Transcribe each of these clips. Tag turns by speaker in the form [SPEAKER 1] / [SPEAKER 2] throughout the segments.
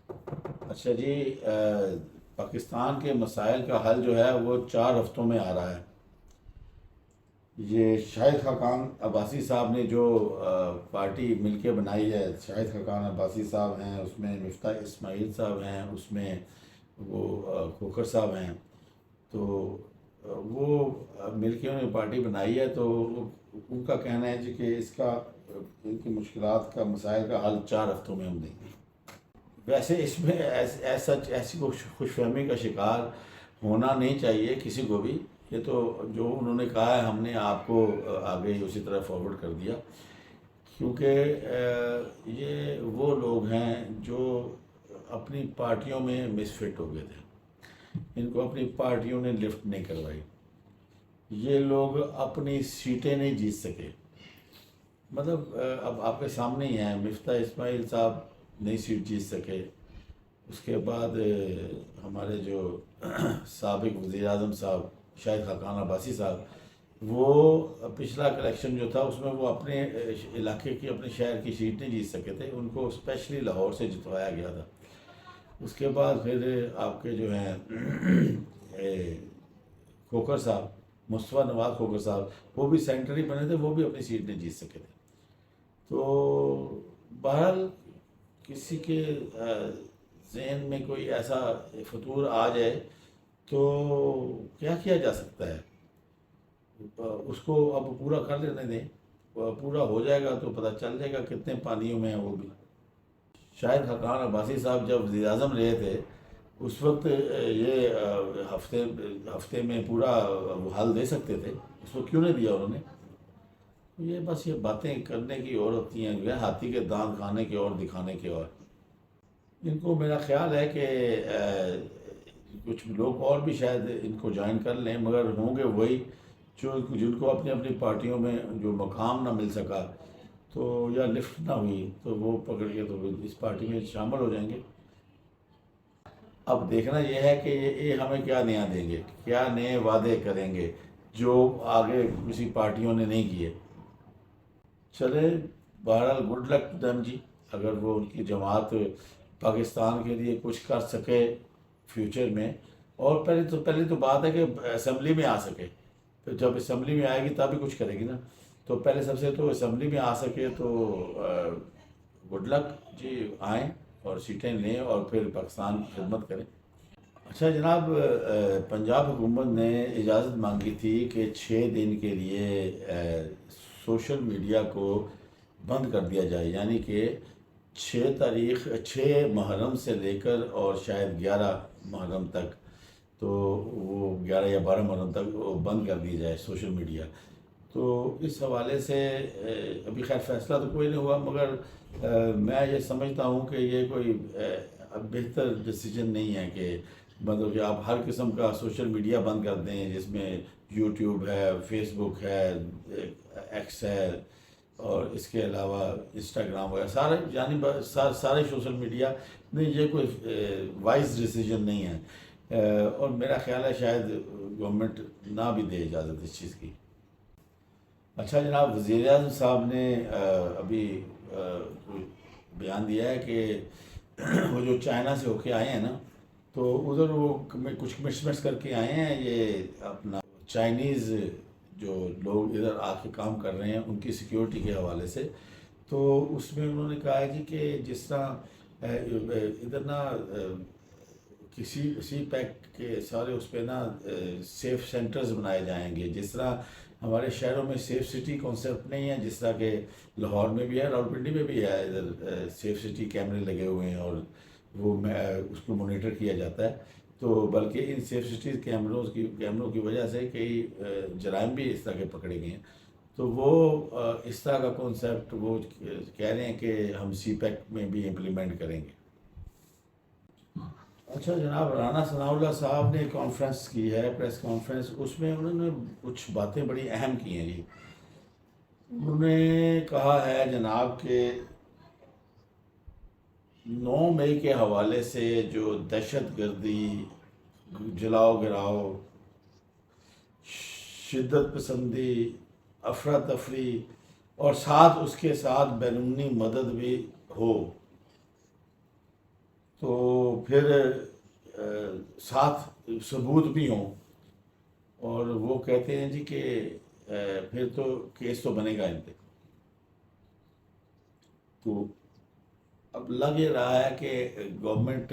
[SPEAKER 1] اچھا جی، پاکستان کے مسائل کا حل جو ہے وہ 4 ہفتوں میں آ رہا ہے۔ یہ شاہد خاقان عباسی صاحب نے جو پارٹی مل کے بنائی ہے، شاہد خاقان عباسی صاحب ہیں اس میں، مفتاح اسماعیل صاحب ہیں اس میں، وہ کھوکھر صاحب ہیں، تو وہ مل کے انہوں نے پارٹی بنائی ہے، تو ان کا کہنا ہے جی کہ اس کا ان کی مشکلات کا مسائل کا حل 4 ہفتوں میں ہم دیں گے۔ ویسے اس میں سچ ایسی خوش فہمی کا شکار ہونا نہیں چاہیے کسی کو بھی۔ یہ تو جو انہوں نے کہا ہے ہم نے آپ کو آگے اسی طرح فارورڈ کر دیا، کیونکہ یہ وہ لوگ ہیں جو اپنی پارٹیوں میں مس فٹ ہو گئے تھے، ان کو اپنی پارٹیوں نے لفٹ نہیں کروائی، یہ لوگ اپنی سیٹیں نہیں جیت سکے۔ مطلب اب آپ کے سامنے ہی ہیں، مفتاح اسماعیل صاحب نئی سیٹ جیت سکے، اس کے بعد ہمارے جو سابق وزیر اعظم صاحب شاہد خاقان عباسی صاحب، وہ پچھلا الیکشن جو تھا اس میں وہ اپنے علاقے کی، اپنے شہر کی سیٹ نہیں جیت سکے تھے، ان کو اسپیشلی لاہور سے جتوایا گیا تھا۔ اس کے بعد پھر آپ کے جو ہیں کھوکھر صاحب، مصطفیٰ نواز کھوکھر صاحب، وہ بھی سینٹری بنے تھے، وہ بھی اپنی سیٹ نہیں جیت سکے تھے۔ تو بہرحال کسی کے ذہن میں کوئی ایسا فطور آ جائے تو کیا کیا جا سکتا ہے؟ اس کو اب پورا کر لینے دیں، پورا ہو جائے گا تو پتہ چل جائے گا کتنے پانیوں میں ہیں وہ بھی۔ شاہد خاقان عباسی صاحب جب وزیر اعظم رہے تھے اس وقت یہ ہفتے میں پورا وہ حل دے سکتے تھے، اس کو کیوں نہیں دیا انہوں نے؟ یہ بس یہ باتیں کرنے کی اور ہوتی ہیں، جو ہے ہاتھی کے دانت کھانے کے اور دکھانے کے اور۔ ان کو میرا خیال ہے کہ کچھ لوگ اور بھی شاید ان کو جوائن کر لیں، مگر ہوں گے وہی جو جن کو اپنی اپنی پارٹیوں میں جو مقام نہ مل سکا تو یا لفٹ نہ ہوئی تو وہ پکڑ کے تو اس پارٹی میں شامل ہو جائیں گے۔ اب دیکھنا یہ ہے کہ یہ ہمیں کیا نیا دیں گے، کیا نئے وعدے کریں گے جو آگے کسی پارٹیوں نے نہیں کیے۔ چلے، بہرحال گڈ لک دم جی، اگر وہ ان کی جماعت پاکستان کے لیے کچھ کر سکے فیوچر میں، اور پہلی تو بات ہے کہ اسمبلی میں آ سکے، پھر جب اسمبلی میں آئے گی تب بھی کچھ کرے گی نا، تو پہلے سب سے تو اسمبلی میں آ سکے تو گڈ لک جی، آئیں اور سیٹیں لیں اور پھر پاکستان کی خدمت کریں۔ اچھا جناب، پنجاب حکومت نے اجازت مانگی تھی کہ 6 دن کے لیے سوشل میڈیا کو بند کر دیا جائے، یعنی کہ 6 محرم سے لے کر اور شاید 11 محرم تک، تو وہ 11 یا 12 محرم تک وہ بند کر دی جائے سوشل میڈیا۔ تو اس حوالے سے ابھی خیر فیصلہ تو کوئی نہیں ہوا، مگر میں یہ سمجھتا ہوں کہ یہ کوئی بہتر ڈیسیجن نہیں ہے کہ مطلب کہ آپ ہر قسم کا سوشل میڈیا بند کر دیں، جس میں یوٹیوب ہے، فیس بک ہے، ایکس ہے، اور اس کے علاوہ انسٹاگرام وغیرہ سارے، یعنی سارے سوشل میڈیا نہیں، یہ کوئی وائز ڈیسیجن نہیں ہے، اور میرا خیال ہے شاید گورنمنٹ نہ بھی دے اجازت اس چیز کی۔ اچھا جناب، وزیر اعظم صاحب نے ابھی کوئی بیان دیا ہے کہ وہ جو چائنا سے ہو کے آئے ہیں نا، تو ادھر وہ کچھ کمٹمنٹس کر کے آئے ہیں، یہ اپنا چائنیز جو لوگ ادھر آ کے کام کر رہے ہیں ان کی سیکیورٹی کے حوالے سے۔ تو اس میں انہوں نے کہا ہے جی کہ جس طرح ادھر نا کسی سی پیک کے سارے اس پہ نا سیف سینٹرز بنائے جائیں گے، جس طرح ہمارے شہروں میں سیف سٹی کانسیپٹ نہیں ہے، جس طرح کہ لاہور میں بھی ہے، راولپنڈی میں بھی ہے، ادھر سیف سٹی کیمرے لگے ہوئے ہیں اور وہ اس کو مانیٹر کیا جاتا ہے، تو بلکہ ان سیف سٹی کیمروں کی وجہ سے کئی جرائم بھی اس طرح کے پکڑے گئے ہیں۔ تو وہ اس طرح کا کانسیپٹ وہ کہہ رہے ہیں کہ ہم سی پیک میں بھی امپلیمنٹ کریں گے۔ اچھا جناب، رانا ثناء اللہ صاحب نے کانفرنس کی ہے، پریس کانفرنس، اس میں انہوں نے کچھ باتیں بڑی اہم کی ہیں جی۔ انہوں نے کہا ہے جناب کہ 9 مئی کے حوالے سے جو دہشت گردی، جلاؤ گراؤ، شدت پسندی، افراتفری، اور ساتھ اس کے ساتھ بیرونی مدد بھی ہو، تو پھر ساتھ ثبوت بھی ہوں، اور وہ کہتے ہیں جی کہ پھر تو کیس تو بنے گا ان پہ. تو اب لگ یہ رہا ہے کہ گورنمنٹ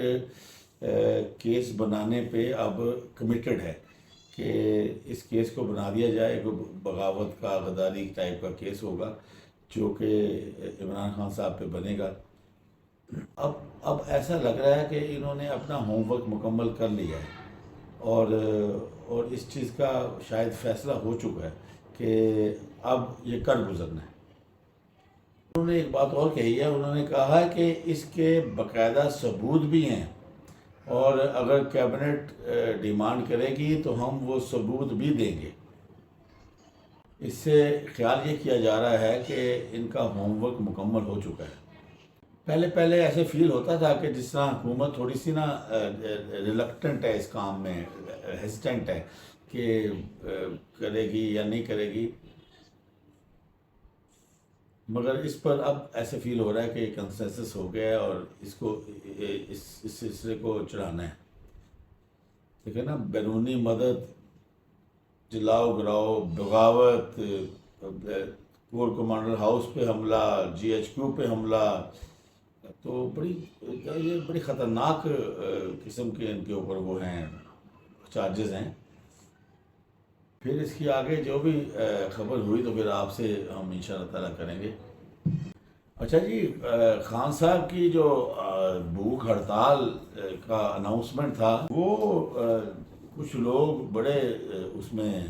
[SPEAKER 1] کیس بنانے پہ اب کمیٹڈ ہے کہ اس کیس کو بنا دیا جائے. ایک بغاوت کا، غداری ٹائپ کا کیس ہوگا جو کہ عمران خان صاحب پہ بنے گا. اب ایسا لگ رہا ہے کہ انہوں نے اپنا ہوم ورک مکمل کر لیا ہے، اور اس چیز کا شاید فیصلہ ہو چکا ہے کہ اب یہ کر گزرنا ہے. انہوں نے ایک بات اور کہی ہے، انہوں نے کہا ہے کہ اس کے باقاعدہ ثبوت بھی ہیں، اور اگر کیبنٹ ڈیمانڈ کرے گی تو ہم وہ ثبوت بھی دیں گے. اس سے خیال یہ کیا جا رہا ہے کہ ان کا ہوم ورک مکمل ہو چکا ہے. پہلے ایسے فیل ہوتا تھا کہ جس طرح حکومت تھوڑی سی نا ریلکٹنٹ ہے اس کام میں، ہیسٹنٹ ہے کہ کرے گی یا نہیں کرے گی، مگر اس پر اب ایسے فیل ہو رہا ہے کہ کنسنسس ہو گیا ہے اور اس سلسلے کو چڑھانا ہے. دیکھیں نا، بیرونی مدد، جلاؤ گراؤ، بغاوت، کور کمانڈر ہاؤس پہ حملہ، GHQ پہ حملہ، تو یہ بڑی خطرناک قسم کے ان کے اوپر وہ ہیں، چارجز ہیں. پھر اس کی آگے جو بھی خبر ہوئی تو پھر آپ سے ہم انشاءاللہ تعالیٰ کریں گے. اچھا جی، خان صاحب کی جو بھوک ہڑتال کا اناؤنسمنٹ تھا، وہ کچھ لوگ بڑے اس میں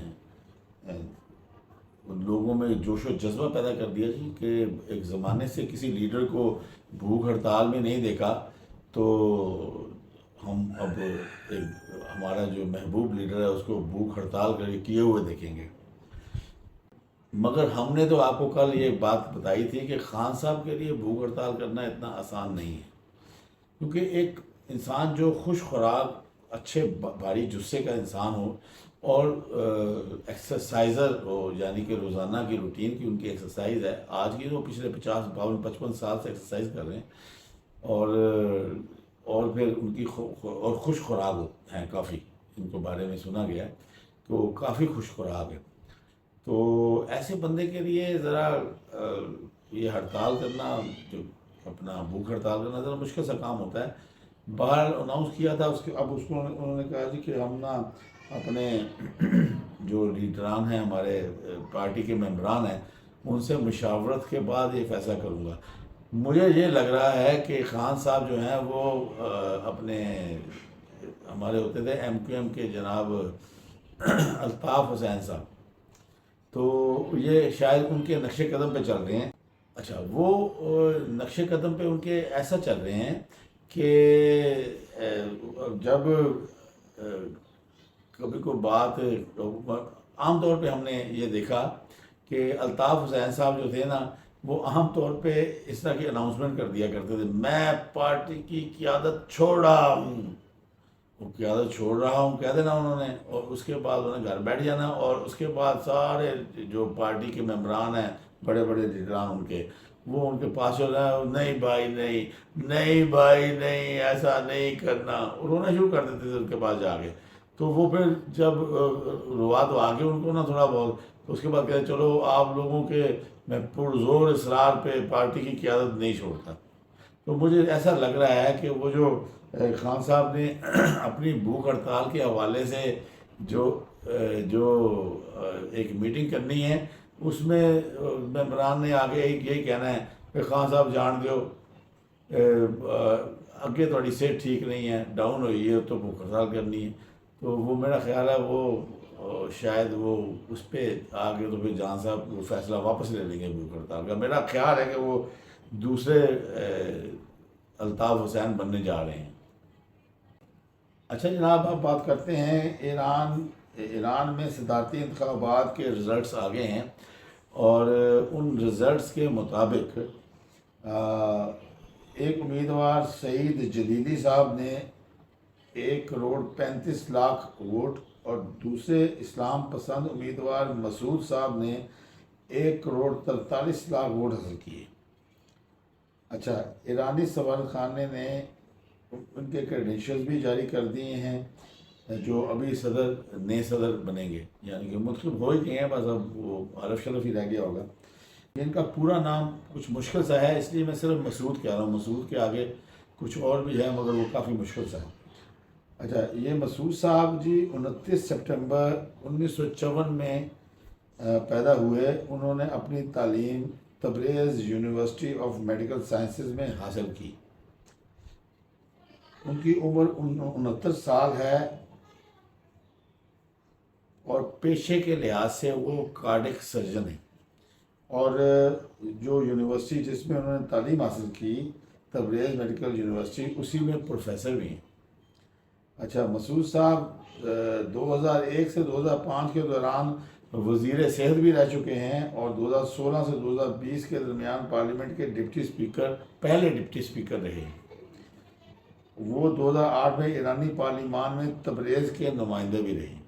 [SPEAKER 1] لوگوں میں جوش و جذبہ پیدا کر دیا جی کہ ایک زمانے سے کسی لیڈر کو بھوک ہڑتال میں نہیں دیکھا، تو ہم اب ہمارا جو محبوب لیڈر ہے اس کو بھوک ہڑتال کیے ہوئے دیکھیں گے. مگر ہم نے تو آپ کو کل یہ بات بتائی تھی کہ خان صاحب کے لیے بھوک ہڑتال کرنا اتنا آسان نہیں ہے، کیونکہ ایک انسان جو خوش خوراک، اچھے بھاری جسے کا انسان ہو، اور ایکسرسائزر ہو، یعنی کہ روزانہ کی روٹین کی ان کی ایکسرسائز ہے. آج کی وہ پچھلے 50 52 55 سال سے ایکسرسائز کر رہے ہیں، اور پھر ان کی اور خوش خوراک ہیں کافی. ان کے بارے میں سنا گیا کہ وہ کافی خوش خوراک ہے. تو ایسے بندے کے لیے ذرا یہ ہڑتال کرنا، جو اپنا بھوک ہڑتال کرنا، ذرا مشکل سا کام ہوتا ہے. باہر اناؤنس کیا تھا، اب اس کو انہوں نے کہا جی کہ ہم نا اپنے جو لیڈران ہیں، ہمارے پارٹی کے ممبران ہیں، ان سے مشاورت کے بعد یہ فیصلہ کروں گا. مجھے یہ لگ رہا ہے کہ خان صاحب جو ہیں وہ اپنے ہمارے ہوتے تھے MQM کے جناب الطاف حسین صاحب، تو یہ شاید ان کے نقش قدم پہ چل رہے ہیں. اچھا، وہ نقش قدم پہ ان کے ایسا چل رہے ہیں کہ جب کبھی کوئی بات، عام طور پہ ہم نے یہ دیکھا کہ الطاف حسین صاحب جو تھے نا، وہ عام طور پہ اس طرح کی اناؤنسمنٹ کر دیا کرتے تھے، میں پارٹی کی قیادت چھوڑ رہا ہوں. وہ قیادت چھوڑ رہا ہوں کہہ دینا انہوں نے، اور اس کے بعد انہوں نے گھر بیٹھ جانا، اور اس کے بعد سارے جو پارٹی کے ممبران ہیں، بڑے بڑے لیڈران ان کے، وہ ان کے پاس ہو رہا ہے، نہیں بھائی نہیں، نہیں بھائی نہیں، ایسا نہیں کرنا، رونا شروع کر دیتے تھے ان کے پاس جا کے. تو وہ پھر جب روا تو آگے ان کو نا تھوڑا بہت، تو اس کے بعد کہتے چلو آپ لوگوں کے میں پرزور اصرار پہ پارٹی کی قیادت نہیں چھوڑتا. تو مجھے ایسا لگ رہا ہے کہ وہ جو خان صاحب نے اپنی بھوک ہڑتال کے حوالے سے جو ایک میٹنگ کرنی ہے، اس میں ممبران نے آگے یہی کہنا ہے کہ خان صاحب جان دیو، اگے تھوڑی صحت ٹھیک نہیں ہے، ڈاؤن ہوئی ہے، تو بھوک ہڑتال کرنی ہے. تو وہ میرا خیال ہے وہ شاید وہ اس پہ آگے تو پھر جان صاحب وہ فیصلہ واپس لے لیں گے بھوک ہڑتال کا. میرا خیال ہے کہ وہ دوسرے الطاف حسین بننے جا رہے ہیں. اچھا جناب، اب بات کرتے ہیں ایران میں صدارتی انتخابات کے رزلٹس آ گئے ہیں، اور ان رزلٹس کے مطابق ایک امیدوار سعید جلیلی صاحب نے 1,35,00,000 ووٹ، اور دوسرے اسلام پسند امیدوار مسعود صاحب نے 1,43,00,000 ووٹ حاصل کیے. اچھا، ایرانی سفارت خانے نے ان کے کریڈینشیلز بھی جاری کر دیے ہیں جو ابھی نئے صدر بنیں گے، یعنی کہ منتخب ہو ہی گئے ہیں، بس اب وہ عرف شرف ہی رہ گیا ہوگا۔ ان کا پورا نام کچھ مشکل سا ہے، اس لیے میں صرف مسعود کہہ رہا ہوں، مسعود کے آگے کچھ اور بھی ہے مگر وہ کافی مشکل سا ہے۔ اچھا، یہ مسعود صاحب جی 29 سپٹمبر 1954 میں پیدا ہوئے۔ انہوں نے اپنی تعلیم Tabriz university of medical sciences میں حاصل کی۔ ان کی عمر 69 سال ہے اور پیشے کے لحاظ سے وہ کارڈک سرجن ہیں، اور جو یونیورسٹی جس میں انہوں نے تعلیم حاصل کی تبریز میڈیکل یونیورسٹی، اسی میں پروفیسر بھی ہیں۔ اچھا، مسعود صاحب 2001 سے 2005 کے دوران وزیر صحت بھی رہ چکے ہیں، اور 2016 سے 2020 کے درمیان پارلیمنٹ کے پہلے ڈپٹی اسپیکر رہے ہیں۔ وہ 2008 میں ایرانی پارلیمان میں تبریز کے نمائندے بھی رہے ہیں۔